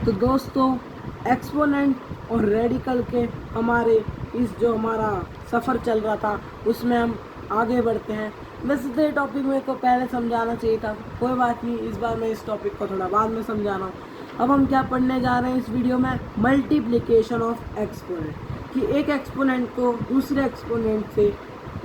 तो दोस्तों एक्सपोनेंट और रेडिकल के हमारे इस जो हमारा सफ़र चल रहा था उसमें हम आगे बढ़ते हैं। वैसे तो ये टॉपिक मेरे को पहले समझाना चाहिए था, कोई बात नहीं, इस बार मैं इस टॉपिक को थोड़ा बाद में समझा रहा हूँ। अब हम क्या पढ़ने जा रहे हैं इस वीडियो में, मल्टीप्लिकेशन ऑफ एक्सपोनेंट, कि एक एक्सपोनेंट को दूसरे एक्सपोनेंट से,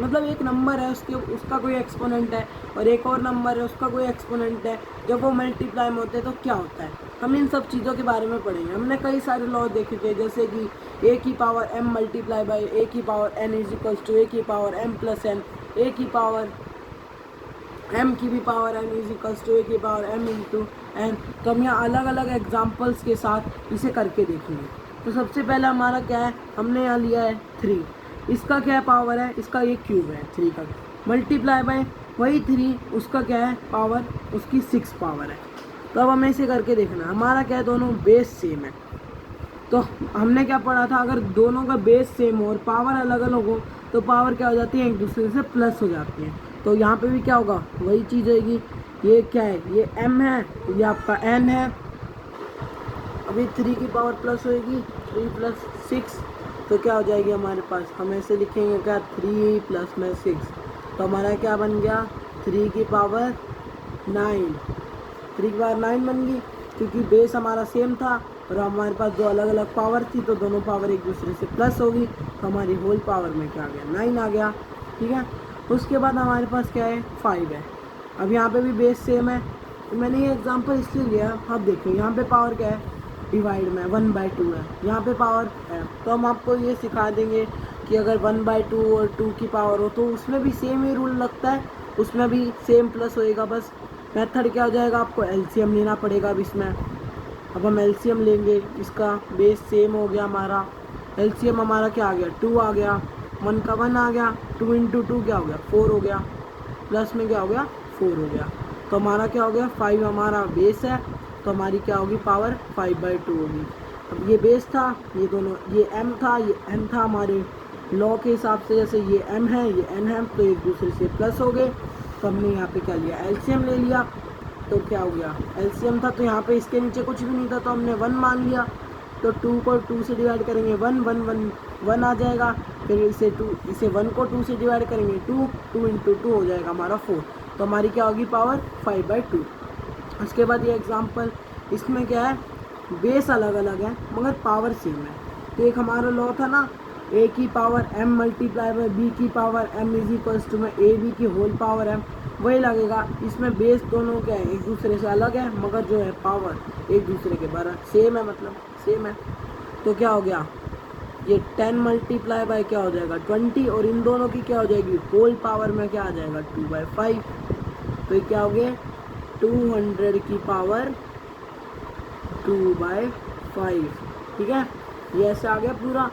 मतलब एक नंबर है उसका कोई एक्सपोनेंट है और एक और नंबर है उसका कोई एक्सपोनेंट है, जब वो मल्टीप्लाई में होते हैं तो क्या होता है, हम इन सब चीज़ों के बारे में पढ़ेंगे। हमने कई सारे लॉ देखे थे, जैसे कि ए की power m multiply by A की power n is equals to A की power m plus n, A की पावर m की भी power n is equals to A की पावर m इंटू n। तो हम यहाँ अलग अलग एग्जाम्पल्स के साथ इसे करके देखेंगे। तो सबसे पहले हमारा क्या है, हमने यहाँ लिया है 3, इसका क्या पावर है, इसका ये क्यूब है 3 का, मल्टीप्लाई बाय वही 3, उसका क्या है पावर, उसकी 6 पावर है। तो अब हमें इसे करके देखना, हमारा क्या है, दोनों बेस सेम है। तो हमने क्या पढ़ा था, अगर दोनों का बेस सेम हो और पावर अलग अलग हो तो पावर क्या हो जाती है, एक दूसरे से प्लस हो जाती है। तो यहाँ पे भी क्या होगा, वही चीज़ होगी। ये क्या है, ये m है, ये आपका n है। अभी 3 की पावर प्लस होएगी, 3 प्लस 6, तो क्या हो जाएगी हमारे पास, हम ऐसे लिखेंगे क्या, 3 प्लस में 6, तो हमारा क्या बन गया, 3 की पावर 9, 3 की पावर 9 बन गई, क्योंकि बेस हमारा सेम था और हमारे पास दो अलग अलग पावर थी, तो दोनों पावर एक दूसरे से प्लस होगी, तो हमारी होल पावर में क्या आ गया, 9 आ गया। ठीक है, उसके बाद हमारे पास क्या है, 5 है। अब यहाँ पे भी बेस सेम है, तो मैंने ये एग्जांपल इसलिए लिया, अब देखिए यहाँ पे पावर क्या है, डिवाइड में 1/2 है, यहाँ पे पावर है। तो हम आपको ये सिखा देंगे कि अगर 1/2 और 2 की पावर हो तो उसमें भी सेम ही रूल लगता है, उसमें भी सेम प्लस होएगा। बस मेथड क्या हो जाएगा, आपको एलसीएम लेना पड़ेगा अब इसमें। अब हम एलसीएम लेंगे, इसका बेस सेम हो गया हमारा, एलसीएम हमारा क्या आ गया, 2 आ गया, 1 का 1 आ गया, 2 इंटू 2 क्या हो गया, 4 हो गया, प्लस में क्या हो गया, 4 हो गया। तो हमारा क्या हो गया, 5 हमारा बेस है, तो हमारी क्या होगी पावर, 5/2 होगी। अब ये बेस था, ये दोनों, ये m था, ये n था, हमारे लॉ के हिसाब से जैसे ये m है ये n है, तो एक दूसरे से प्लस हो गए। तो हमने यहाँ पे क्या लिया, एलसीएम ले लिया, तो क्या हो गया, एलसीएम था तो यहाँ पे इसके नीचे कुछ भी नहीं था, तो हमने 1 मान लिया। तो 2 को 2 से डिवाइड करेंगे, 1 1 1 1 आ जाएगा, फिर इसे 1 को 2 से डिवाइड करेंगे, 2 2 इंटू 2 हो जाएगा हमारा 4, तो हमारी क्या होगी पावर, 5/2। उसके बाद ये एग्जांपल, इसमें क्या है, बेस अलग अलग है मगर पावर सेम है। तो एक हमारा लॉ था ना, ए की power m multiply by B की power m is equals to में ए बी की होल पावर m, वही लगेगा। इसमें बेस दोनों क्या है, एक दूसरे से अलग है मगर जो है पावर एक दूसरे के बराबर सेम है, मतलब सेम है। तो क्या हो गया, ये 10 मल्टीप्लाई बाई क्या हो जाएगा 20, और इन दोनों की क्या हो जाएगी, होल पावर में क्या आ जाएगा 2/5। तो ये क्या हो गया, 200 की पावर 2/5। ठीक है, ये ऐसे आ गया पूरा,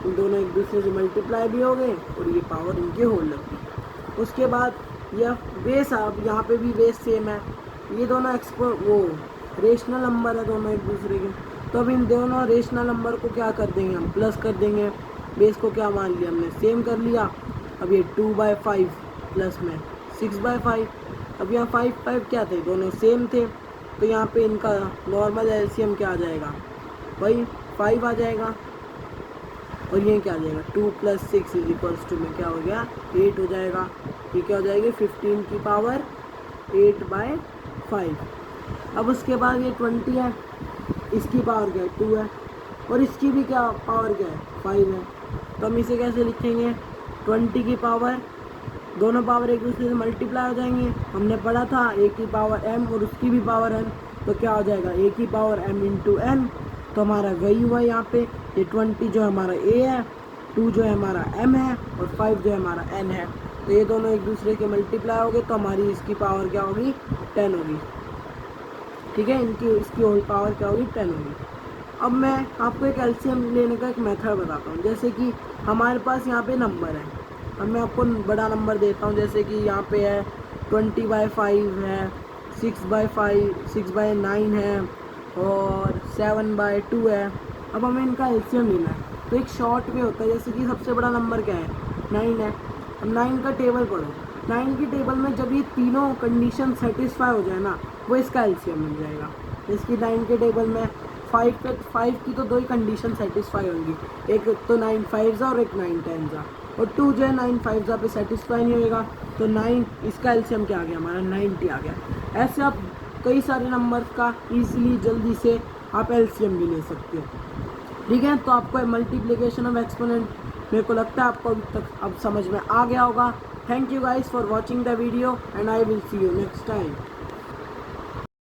दोनों एक दूसरे से मल्टीप्लाई भी हो गए और ये पावर इनके होल लग गई। उसके बाद यह बेस, अब यहाँ पे भी बेस सेम है, ये दोनों वो रेशनल नंबर है दोनों एक दूसरे के, तो अब इन दोनों रेशनल नंबर को क्या कर देंगे, हम प्लस कर देंगे। बेस को क्या मान लिया हमने, सेम कर लिया। अब ये 2/5 प्लस में 6/5, अब यहाँ 5 क्या थे, दोनों सेम थे, तो यहाँ पे इनका नॉर्मल एलसीएम क्या आ जाएगा, वही 5 आ जाएगा, और ये क्या आ जाएगा, 2 + 6 इज इक्वल्स टू में क्या हो गया, 8 हो जाएगा। ये क्या हो जाएगी, 15 की पावर 8/5। अब उसके बाद ये 20 है, इसकी पावर क्या है, 2 है, और इसकी भी क्या पावर क्या है, 5 है। तो हम इसे कैसे लिखेंगे, 20 की पावर, दोनों पावर एक दूसरे से मल्टीप्लाई हो जाएंगे। हमने पढ़ा था ए की पावर m और उसकी भी पावर n, तो क्या हो जाएगा, ए की पावर m इंटू n, तो हमारा वही हुआ यहाँ पे। ये 20 जो हमारा a है, 2 जो है हमारा m है, और 5 जो है हमारा n है, तो ये दोनों एक दूसरे के मल्टीप्लाई हो गए, तो हमारी इसकी पावर क्या होगी, 10 होगी। ठीक है, इसकी होल पावर क्या होगी, 10 होगी। अब मैं आपको एक एलसीएम लेने का एक मेथड बताता हूँ। जैसे कि हमारे पास यहाँ पे नंबर है, अब मैं आपको बड़ा नंबर देता हूँ, जैसे कि यहाँ पे है 20/5 है, 6/5 6/9 है, और 7/2 है। अब हमें इनका एलसीएम लेना है, तो एक शॉर्ट वे होता है, जैसे कि सबसे बड़ा नंबर क्या है, 9 है। अब 9 का टेबल पढ़ो, 9 की टेबल में जब ये तीनों कंडीशन सेटिस्फाई हो जाए ना, वो इसका एलसीएम मिल जाएगा। इसकी 9 के टेबल में फाइव की तो दो ही कंडीशन सेटिस्फाई होंगी, एक तो 9 5 और एक 9 10 जा, और 2 जो है 9 5 जा पे सेटिस्फाई नहीं होएगा, तो 9 इसका एलसीएम क्या आ गया हमारा 90 आ गया। ऐसे आप कई सारे नंबर्स का ईजिली जल्दी से आप एलसीएम भी ले सकते हो। ठीक है, तो आपको मल्टीप्लिकेशन ऑफ एक्सपोनेंट मेरे को लगता है आपको अभी तक अब समझ में आ गया होगा। Thank you guys for watching the video and I will see you next time.